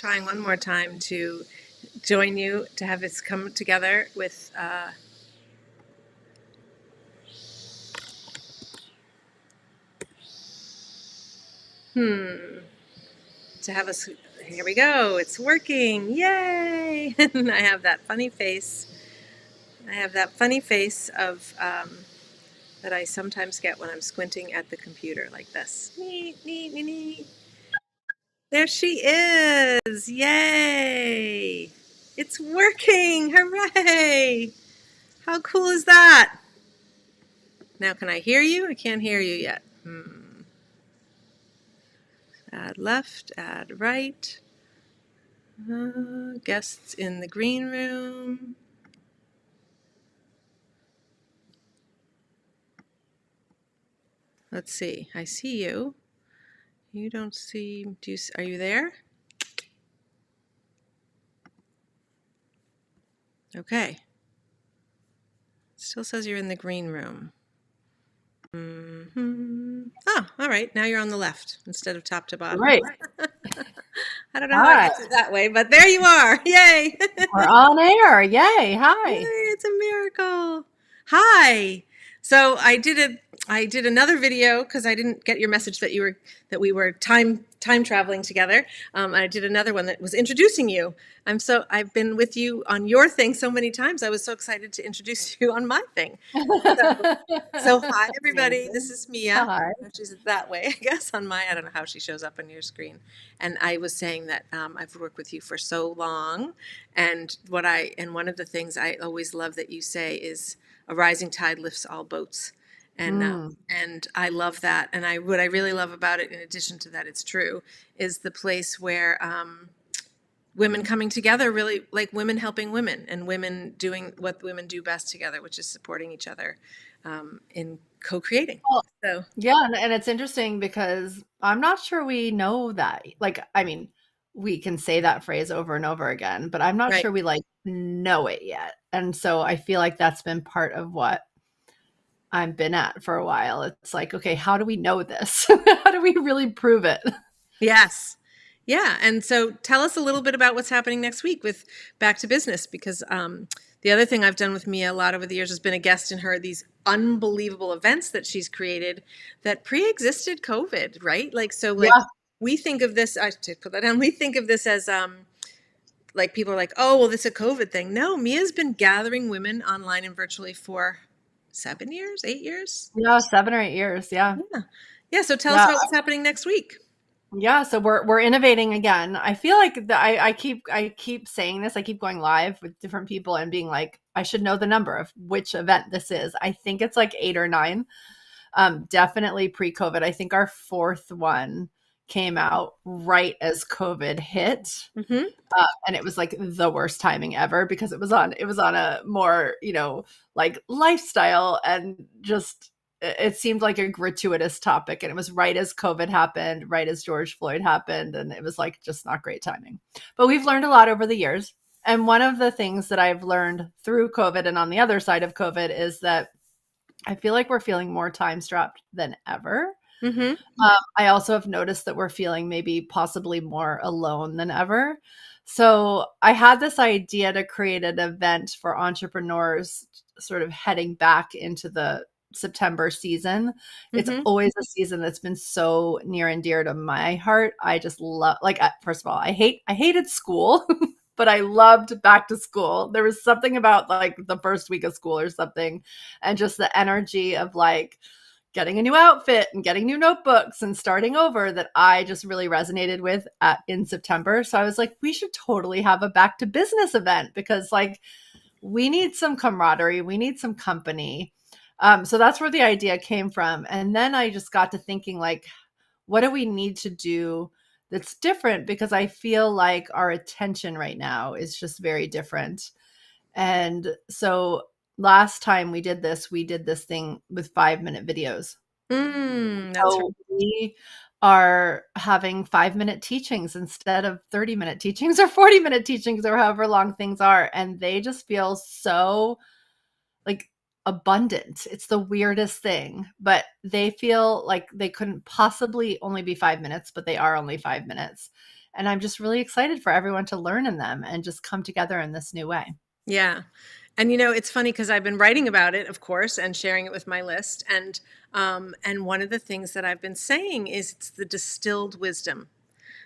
trying one more time to join you to have us come together with to have us. Here we go. It's working. Yay! And I have that funny face. I have that funny face of that I sometimes get when I'm squinting at the computer like this. Nee, nee, nee, nee. There she is. Yay! It's working. Hooray! How cool is that? Now, can I hear you? I can't hear you yet. Add left, add right. Guests in the green room. Let's see. I see you. You don't see. Are you there? Okay. Still says you're in the green room. Oh, all right. Now you're on the left instead of top to bottom. Right. I don't know how I Hi. got you that way, but there you are. Yay! We're on air. Yay. Yay, Hi. it's a miracle. Hi. So I did another video because I didn't get your message that we were time traveling together. I did another one that was introducing you. I've been with you on your thing so many times. I was so excited to introduce you on my thing. So hi everybody. This Amazing. is Mia. Hi. She's that way, I guess, on my. I don't know how she shows up on your screen. And I was saying that I've worked with you for so long, and one of the things I always love that you say is a rising tide lifts all boats, Mm. and I love that. And what I really love about it, in addition to that, it's true, is the place where women coming together, really like women helping women and women doing what women do best together, which is supporting each other in co-creating. Well, So yeah, and it's interesting because I'm not sure we know that. Like, I mean, we can say that phrase over and over again, but I'm not right. sure we like know it yet. And so I feel like that's been part of what I've been at for a while. It's like, okay, how do we know this? How do we really prove it? Yes. Yeah. And so tell us a little bit about what's happening next week with Back to Business, because the other thing I've done with Mia a lot over the years has been a guest in these unbelievable events that she's created that pre-existed COVID, right? Like Yeah. we think of this, I should put that down. We think of this as like people are like, oh, well, this is a COVID thing. No, Mia's been gathering women online and virtually for 7 years, 8 years. Yeah, 7 or 8 years. Yeah. Yeah. Yeah. So tell us Yeah. about what's happening next week. Yeah, so we're innovating again. I feel like I keep saying this. I keep going live with different people and being like, I should know the number of which event this is. I think it's like 8 or 9. Definitely pre-COVID. I think our fourth one came out right as COVID hit. Mm-hmm. And it was like the worst timing ever because it was on a more, like lifestyle and just it seemed like a gratuitous topic, and it was right as COVID happened, right as George Floyd happened, and it was like just not great timing. But we've learned a lot over the years. And one of the things that I've learned through COVID and on the other side of COVID is that I feel like we're feeling more time strapped than ever. Mm-hmm. I also have noticed that we're feeling maybe possibly more alone than ever. So I had this idea to create an event for entrepreneurs sort of heading back into the September season. It's Mm-hmm. always a season that's been so near and dear to my heart. I just love, like, first of all, I hated school, but I loved back to school. There was something about like the first week of school or something, and just the energy of like getting a new outfit and getting new notebooks and starting over that I just really resonated with in September. So I was like, we should totally have a back to business event because like we need some camaraderie, we need some company. So that's where the idea came from. And then I just got to thinking like, what do we need to do that's different? Because I feel like our attention right now is just very different. And so last time we did this thing with 5-minute videos. That's right. So we are having 5-minute teachings instead of 30-minute teachings or 40-minute teachings or however long things are. And they just feel so like abundant. It's the weirdest thing, but they feel like they couldn't possibly only be 5 minutes, but they are only 5 minutes. And I'm just really excited for everyone to learn in them and just come together in this new way. Yeah. And it's funny because I've been writing about it, of course, and sharing it with my list. And one of the things that I've been saying is it's the distilled wisdom.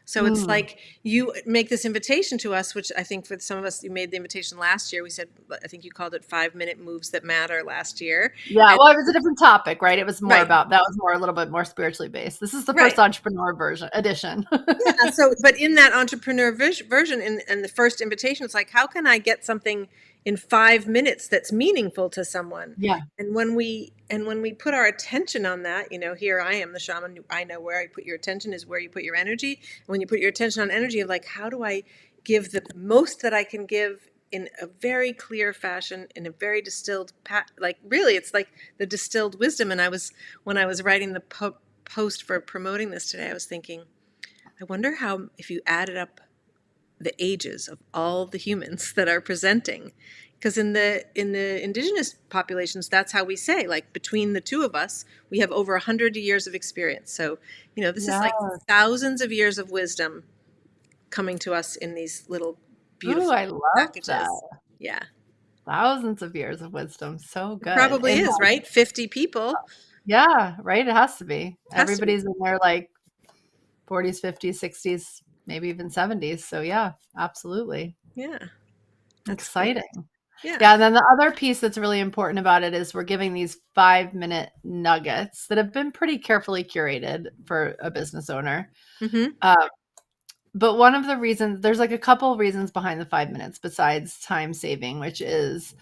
So it's Mm. like you make this invitation to us, which I think for some of us, you made the invitation last year. We said, I think you called it 5-minute moves that matter last year. Yeah, And well, it was a different topic, right? It was more right, about that was more a little bit more spiritually based. This is the first right. entrepreneur version edition. Yeah. So, but in that entrepreneur version, in the first invitation, it's like, how can I get something in 5 minutes that's meaningful to someone? Yeah. And when we put our attention on that, here I am, the shaman. I know where I put your attention is where you put your energy. And when you put your attention on energy, of like, how do I give the most that I can give in a very clear fashion, in a very distilled, like really, it's like the distilled wisdom. And when I was writing the post for promoting this today, I was thinking, I wonder how, if you added up the ages of all the humans that are presenting, because in the indigenous populations, that's how we say, like, between the two of us, we have over 100 years of experience. So, this is Yeah. like thousands of years of wisdom coming to us in these little Ooh, beautiful I love that. packages. Yeah, Thousands of years of wisdom. So it good. probably And is, right? 50 people yeah, right. It has to be. has to be. Everybody's in their like 40s, 50s, 60s, maybe even 70s. So yeah, absolutely. Yeah, that's great. Exciting. Yeah. Yeah, and then the other piece that's really important about it is we're giving these 5-minute nuggets that have been pretty carefully curated for a business owner. Mm-hmm. Uh, but one of the reasons, there's like a couple reasons behind the 5 minutes besides time saving, which is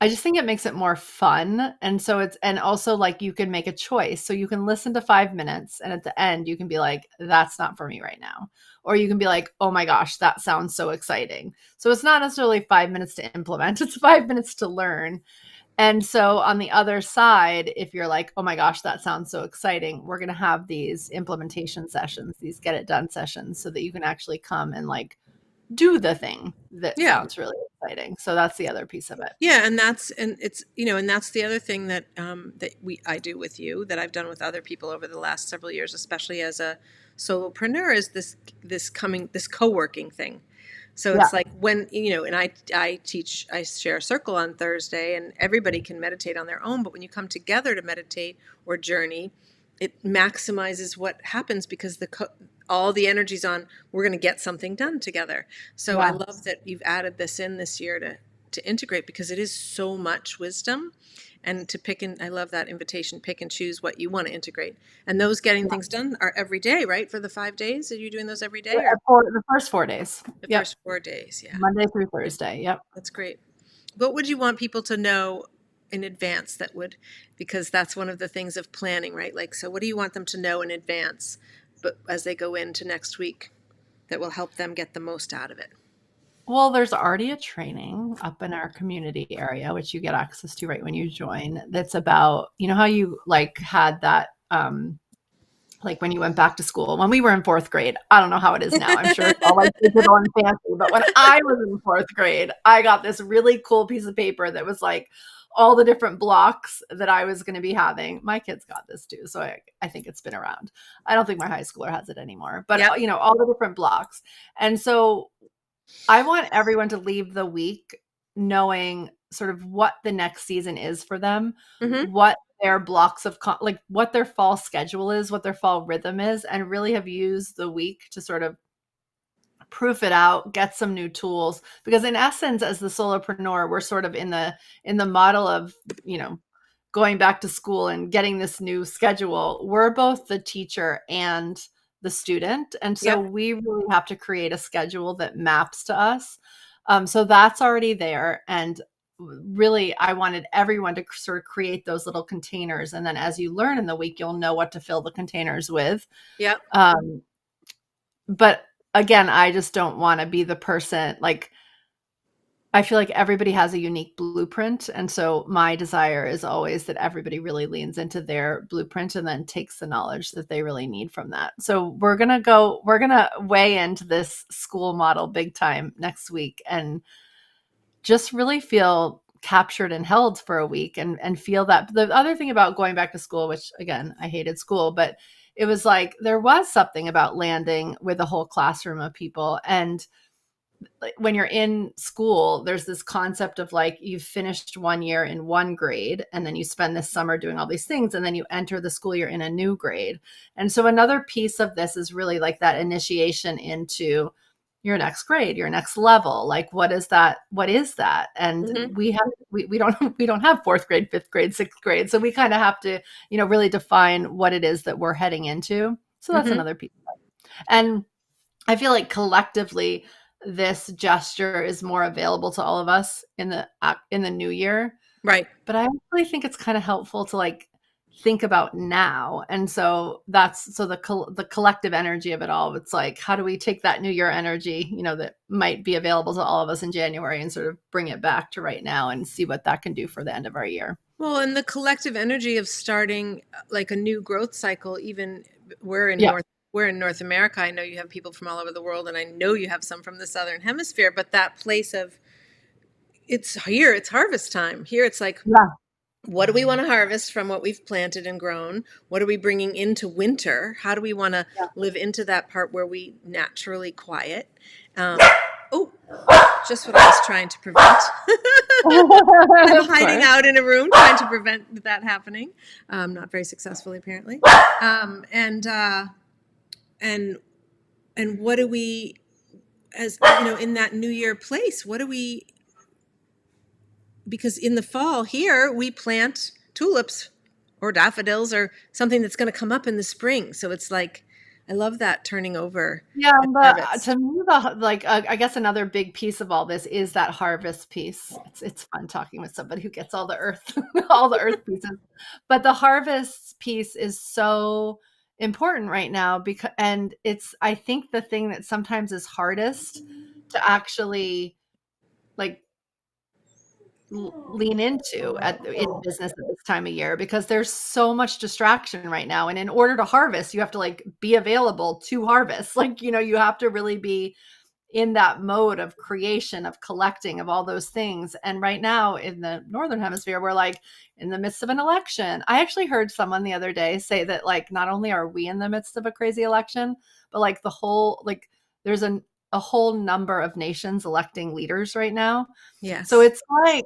I just think it makes it more fun. And so and also like you can make a choice. So you can listen to 5 minutes and at the end you can be like, that's not for me right now. Or you can be like, oh my gosh, that sounds so exciting. So it's not necessarily 5 minutes to implement, it's 5 minutes to learn. And so on the other side, if you're like, oh my gosh, that sounds so exciting, we're going to have these implementation sessions, these get it done sessions, so that you can actually come and like do the thing that Yeah. sounds really exciting. So that's the other piece of it. Yeah, and that's the other thing that I do with you, that I've done with other people over the last several years, especially as a solopreneur, is this co-working thing. So Yeah. it's like, when and I share a circle on Thursday, and everybody can meditate on their own, but when you come together to meditate or journey, it maximizes what happens, because all the energy's on, we're going to get something done together. So I Yeah. love that you've added this in this year to integrate, because it is so much wisdom. And to pick and I love that invitation, pick and choose what you want to integrate. And those getting Yeah. things done are every day, right? For the 5 days, are you doing those every day, or The first 4 days. the Yep. first 4 days? Yeah, Monday through Thursday. Yep. that's great. What would you want people to know in advance, because that's one of the things of planning, right? Like, so what do you want them to know in advance, but as they go into next week, that will help them get the most out of it? Well, there's already a training up in our community area, which you get access to right when you join. That's about, how you like had that, like when you went back to school, when we were in fourth grade. I don't know how it is now. I'm sure it's all like digital and fancy. But when I was in fourth grade, I got this really cool piece of paper that was like all the different blocks that I was going to be having. My kids got this too. So I think it's been around. I don't think my high schooler has it anymore, but Yep. all the different blocks. And so I want everyone to leave the week knowing sort of what the next season is for them, Mm-hmm. what their blocks of like what their fall schedule is, what their fall rhythm is, and really have used the week to sort of proof it out, get some new tools. Because in essence, as the solopreneur, we're sort of in the model of, going back to school and getting this new schedule. We're both the teacher and the student. And so Yep. we really have to create a schedule that maps to us. So that's already there. And really, I wanted everyone to sort of create those little containers. And then as you learn in the week, you'll know what to fill the containers with. Yep. Um, but again, I just don't want to be the person like, I feel like everybody has a unique blueprint. And so my desire is always that everybody really leans into their blueprint and then takes the knowledge that they really need from that. So we're going to weigh into this school model big time next week and just really feel captured and held for a week and feel that. The other thing about going back to school, which again, I hated school, but it was like there was something about landing with a whole classroom of people. And when you're in school, there's this concept of like you've finished one year in one grade and then you spend this summer doing all these things and then you enter the school year in a new grade. And so another piece of this is really like that initiation into your next grade, your next level. Like what is that? What is that? And Hmm. we don't we don't have fourth grade, fifth grade, sixth grade. So we kind of have to, really define what it is that we're heading into. So that's Hmm. another piece. And I feel like collectively, this gesture is more available to all of us in the new year. Right. But I actually think it's kind of helpful to like think about now. And so that's so the collective energy of it all. It's like, how do we take that new year energy, that might be available to all of us in January and sort of bring it back to right now and see what that can do for the end of our year. Well, and the collective energy of starting like a new growth cycle, even we're in Yeah. North we're in North America. I know you have people from all over the world, and I know you have some from the Southern Hemisphere, but that place of it's here, it's harvest time. Here it's like, Yeah. what do we want to harvest from what we've planted and grown? What are we bringing into winter? How do we want to Yeah. live into that part where we naturally quiet? Um, oh, just what I was trying to prevent. I'm Of hiding course. out in a room trying to prevent that happening. Not very successfully, apparently. Um, and uh, and and what do we, as in that New Year place? What do we? Because in the fall here we plant tulips or daffodils or something that's going to come up in the spring. So it's like I love that turning over Yeah, and but harvest. to me, I guess another big piece of all this is that harvest piece. It's fun talking with somebody who gets all the earth, all the earth pieces. But the harvest piece is so important right now because, and it's I think the thing that sometimes is hardest to actually like lean into in business at this time of year because there's so much distraction right now, and in order to harvest you have to like be available to harvest, like you have to really be in that mode of creation, of collecting, of all those things. And right now in the northern hemisphere we're like in the midst of an election. I actually heard someone the other day say that like not only are we in the midst of a crazy election, but like the whole like there's a whole number of nations electing leaders right now. So Yes. it's like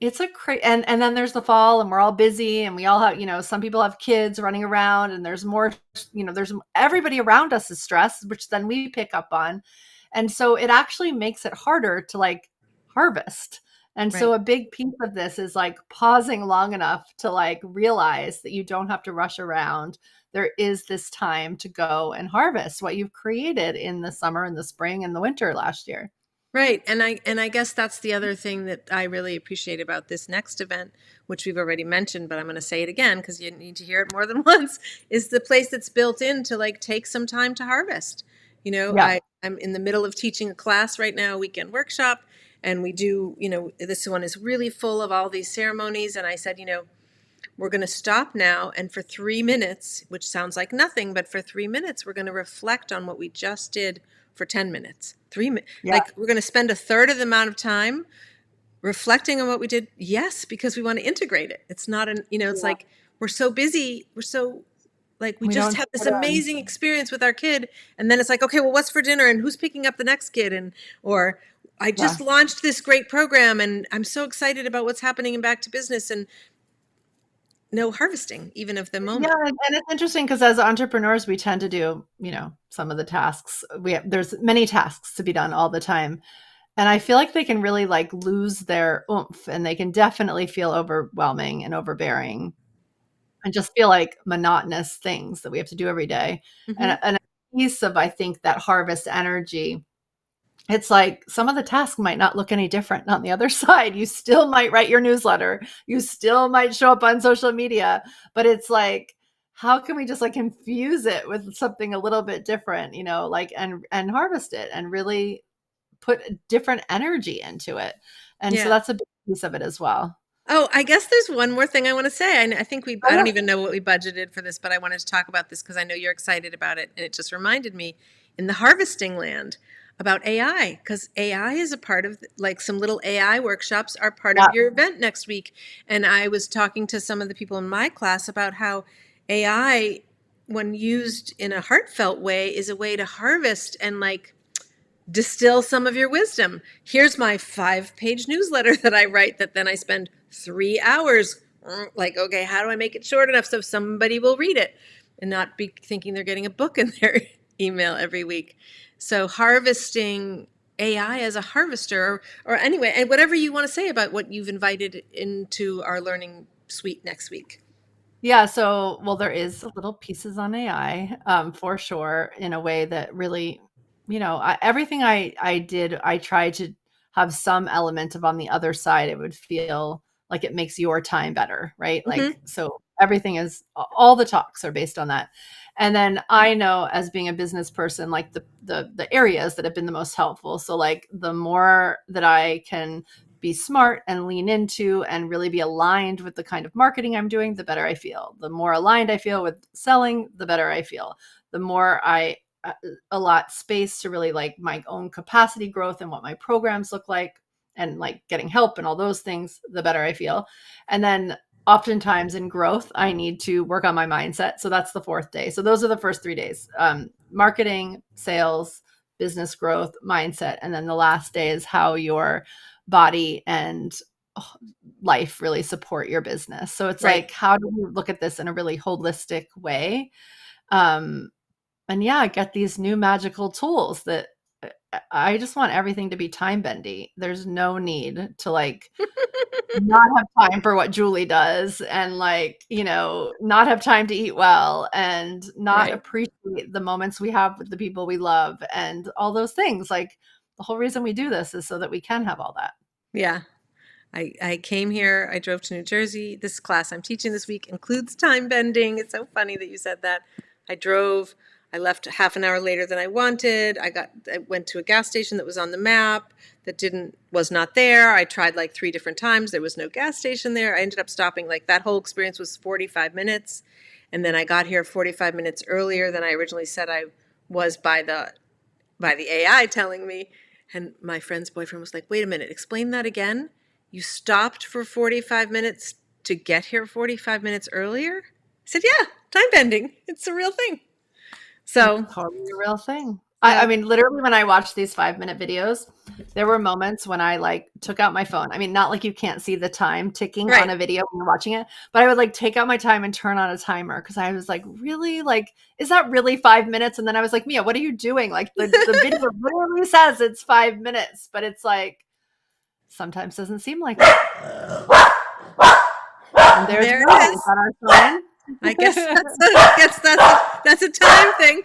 it's a and then there's the fall and we're all busy and we all have, some people have kids running around and there's more, there's everybody around us is stressed, which then we pick up on. And so it actually makes it harder to like harvest. And so Right. a big piece of this is like pausing long enough to like realize that you don't have to rush around. There is this time to go and harvest what you've created in the summer and the spring and the winter last year. Right. And I guess that's the other thing that I really appreciate about this next event, which we've already mentioned, but I'm going to say it again because you need to hear it more than once, is the place that's built in to like take some time to harvest. Yeah. I'm in the middle of teaching a class right now, a weekend workshop, and we do, this one is really full of all these ceremonies. And I said, we're going to stop now. And for 3 minutes, which sounds like nothing, but for 3 minutes, we're going to reflect on what we just did for 10 minutes. Yeah. Like we're going to spend a third of the amount of time reflecting on what we did. Yes, because we want to integrate it. It's not it's Yeah. like we're so busy. We're so like we We just don't had this put on. amazing experience with our kid. And then it's like, okay, well, what's for dinner and who's picking up the next kid? Or I Yeah. just launched this great program and I'm so excited about what's happening in back to business and no harvesting even of the Yeah, moment. and it's interesting because as entrepreneurs, we tend to do, some of the tasks. There's many tasks to be done all the time. And I feel like they can really like lose their oomph and they can definitely feel overwhelming and overbearing and just feel like monotonous things that we have to do every day. Hmm. And a piece of, I think, that harvest energy, it's like some of the tasks might not look any different on the other side. You still might write your newsletter. You still might show up on social media, but it's like, how can we just like infuse it with something a little bit different, like and harvest it and really put a different energy into it. And so Yeah. that's a big piece of it as well. Oh, I guess there's one more thing I want to say. I think Oh I don't yeah. even know what we budgeted for this, but I wanted to talk about this because I know you're excited about it. And it just reminded me in the harvesting land about AI, because AI is a part of like some little AI workshops are part Yeah. of your event next week. And I was talking to some of the people in my class about how AI when used in a heartfelt way, is a way to harvest and like distill some of your wisdom. Here's my 5-page newsletter that I write that then I spend 3 hours like, okay, how do I make it short enough so somebody will read it and not be thinking they're getting a book in their email every week. So harvesting AI as a harvester, or anyway, and whatever you want to say about what you've invited into our learning suite next week. Yeah, so well, there is little pieces on AI, for sure, in a way that really, everything I did, I tried to have some element of on the other side. It would feel like it makes your time better, right? Mm-hmm. Like, so everything is all the talks are based on that. And then I know as being a business person, like the areas that have been the most helpful. So like the more that I can be smart and lean into and really be aligned with the kind of marketing I'm doing, the better I feel. The more aligned I feel with selling, the better I feel. The more I allot space to really like my own capacity growth and what my programs look like and like getting help and all those things, the better I feel. And then oftentimes in growth, I need to work on my mindset. So that's the fourth day. So those are the first 3 days: marketing, sales, business growth, mindset. And then the last day is how your body and life really support your business. So it's Right. like, how do we look at this in a really holistic way? Um, and yeah, get these new magical tools that I just want everything to be time bendy. There's no need to like not have time for what Julie does and like, not have time to eat well and not Right. appreciate the moments we have with the people we love and all those things. Like the whole reason we do this is so that we can have all that. Yeah. I came here, I drove to New Jersey. This class I'm teaching this week includes time bending. It's so funny that you said that. I drove, I left half an hour later than I wanted. I went to a gas station that was on the map that was not there. I tried like 3 different times. There was no gas station there. I ended up stopping, like that whole experience was 45 minutes. And then I got here 45 minutes earlier than I originally said I was by the AI telling me. And my friend's boyfriend was like, wait a minute, explain that again. You stopped for 45 minutes to get here 45 minutes earlier? I said, yeah, time bending. It's a real thing. It's So, totally a real thing. I so mean, literally, when I watched these 5-minute videos, there were moments when I like took out my phone. I mean, not like you can't see the time ticking on right. a video when you're watching it, but I would like take out my time and turn on a timer because I was like, really? Like, is that really 5 minutes? And then I was like, Mia, what are you doing? Like, the video literally says it's 5 minutes, but it's like sometimes doesn't seem like it. And there's There it Rosie. Is is. that our sign? I guess that's a time thing.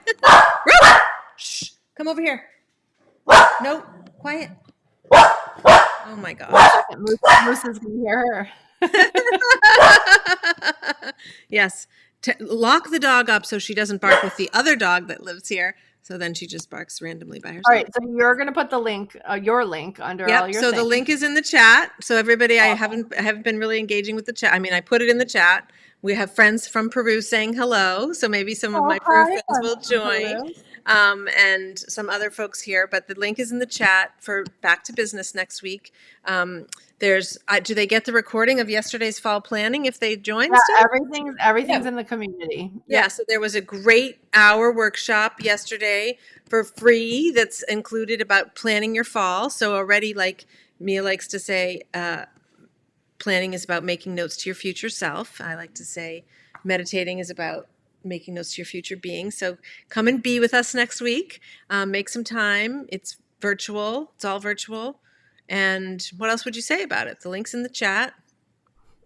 Rose! Shh, come over here. No, quiet. Oh my gosh. Second, Moose is gonna hear her. Yes. Lock the dog up so she doesn't bark with the other dog that lives here. So then she just barks randomly by All herself. right, so you're gonna put the link, your link under all Yep. your So the things. link is in the chat. So everybody, Awesome. I haven't been really engaging with the chat. I mean, I put it in the chat. We have friends from Peru saying hello. So maybe some of Oh, my Peru hi, friends friends will from join, Peru. and some other folks here. But the link is in the chat for Back to Business next week. Do they get the recording of yesterday's fall planning if they join Yeah, still? everything's in the community. Yeah, Yep. so there was a great hour workshop yesterday for free that's included about planning your fall. So already, like Mia likes to say, planning is about making notes to your future self. I like to say meditating is about making notes to your future being. So come and be with us next week. Make some time. It's virtual. It's all virtual. And what else would you say about it? The link's in the chat.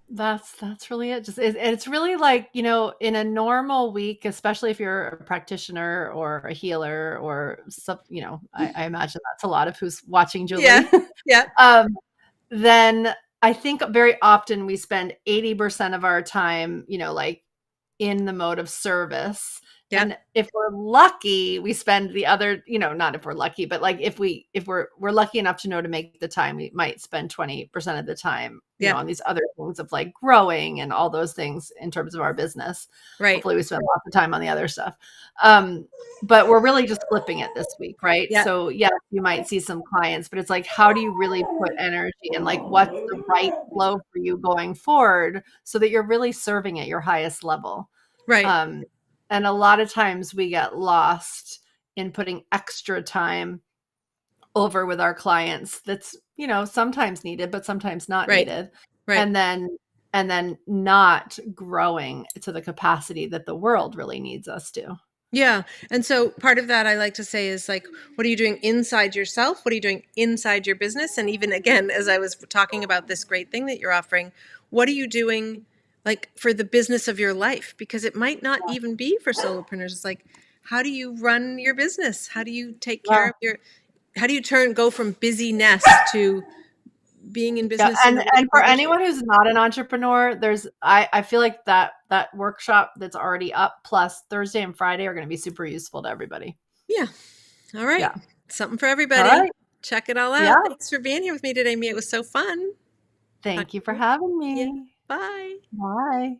That's really it. Just it's really like, in a normal week, especially if you're a practitioner or a healer or some, I imagine that's a lot of who's watching Yeah. Julie. Yeah. um, then I think very often we spend 80% of our time, like in the mode of service. Yeah. And if we're lucky, we spend the other, not if we're lucky, but like if we're lucky enough to know to make the time, we might spend 20% of the time, Yeah. on these other things of like growing and all those things in terms of our business. Right. Hopefully we spend lots of time on the other stuff. But we're really just flipping it this week, right? Yeah. So yeah, you might see some clients, but it's like, how do you really put energy and like what's the right flow for you going forward so that you're really serving at your highest level? Right. Um, And a lot of times we get lost in putting extra time over with our clients that's, sometimes needed, but sometimes not Right. needed. Right. And then not growing to the capacity that the world really needs us to. Yeah. And so part of that I like to say is like, what are you doing inside yourself? What are you doing inside your business? And even again, as I was talking about this great thing that you're offering, what are you doing like for the business of your life? Because it might not even be for solopreneurs. It's like, how do you run your business? How do you take care Yeah. of how do you go from busyness to being in Yeah, business in a way and that for gives you. anyone who's not an entrepreneur, I feel like that workshop that's already up plus Thursday and Friday are going to be super useful to everybody. Yeah. All right. Yeah. Something for All everybody. right. Check it all Yeah. out. Thanks for being here with me today, Mia. It was so fun. Talk Thank you to for you. having Yeah. me. Bye. Bye.